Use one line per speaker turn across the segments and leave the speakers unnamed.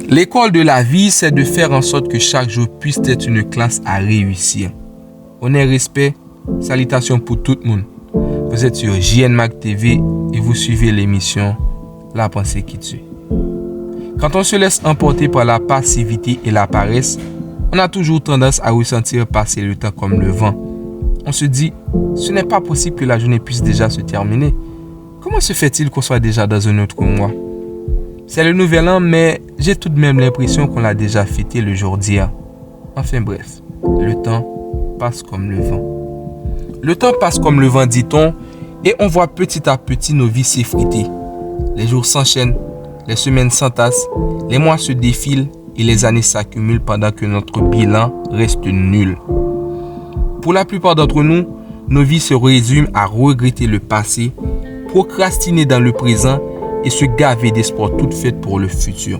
L'école de la vie, c'est de faire en sorte que chaque jour puisse être une classe à réussir. Honneur, respect, salutations pour tout le monde. Vous êtes sur JN Mag TV et vous suivez l'émission La pensée qui tue. Quand on se laisse emporter par la passivité et la paresse, on a toujours tendance à ressentir passer le temps comme le vent. On se dit, ce n'est pas possible que la journée puisse déjà se terminer. Comment se fait-il qu'on soit déjà dans un autre mois? C'est le nouvel an, mais j'ai tout de même l'impression qu'on l'a déjà fêté le jour d'hier. Enfin bref, le temps passe comme le vent. Le temps passe comme le vent, dit-on, et on voit petit à petit nos vies s'effriter. Les jours s'enchaînent, les semaines s'entassent, les mois se défilent et les années s'accumulent pendant que notre bilan reste nul. Pour la plupart d'entre nous, nos vies se résument à regretter le passé, procrastiner dans le présent et se gaver d'espoir toute faite pour le futur.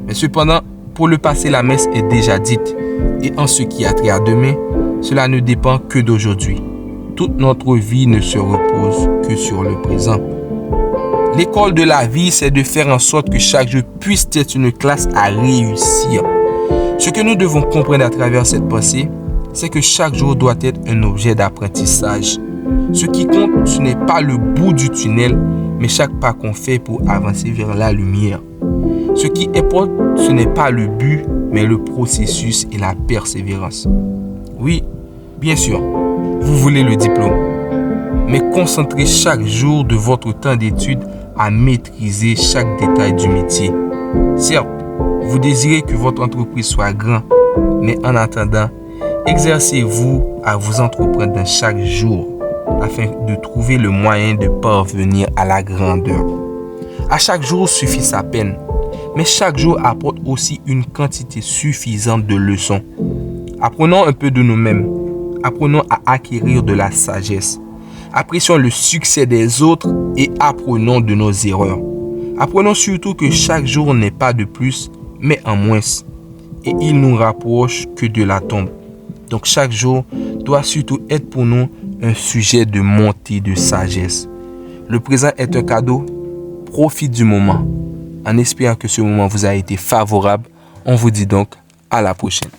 Mais cependant, pour le passé, la messe est déjà dite. Et en ce qui a trait à demain, cela ne dépend que d'aujourd'hui. Toute notre vie ne se repose que sur le présent. L'école de la vie, c'est de faire en sorte que chaque jour puisse être une classe à réussir. Ce que nous devons comprendre à travers cette pensée, c'est que chaque jour doit être un objet d'apprentissage. Ce qui compte, ce n'est pas le bout du tunnel, mais chaque pas qu'on fait pour avancer vers la lumière. Ce qui importe, ce n'est pas le but, mais le processus et la persévérance. Oui, bien sûr, vous voulez le diplôme, mais concentrez chaque jour de votre temps d'étude à maîtriser chaque détail du métier. Certes, vous désirez que votre entreprise soit grande, mais en attendant, exercez-vous à vous entreprendre dans chaque jour afin de trouver le moyen de parvenir à la grandeur. À chaque jour suffit sa peine, mais chaque jour apporte aussi une quantité suffisante de leçons. Apprenons un peu de nous-mêmes, apprenons à acquérir de la sagesse, apprécions le succès des autres et apprenons de nos erreurs. Apprenons surtout que chaque jour n'est pas de plus, mais en moins, et il nous rapproche que de la tombe. Donc chaque jour doit surtout être pour nous un sujet de montée de sagesse. Le présent est un cadeau, profite du moment. En espérant que ce moment vous a été favorable, on vous dit donc à la prochaine.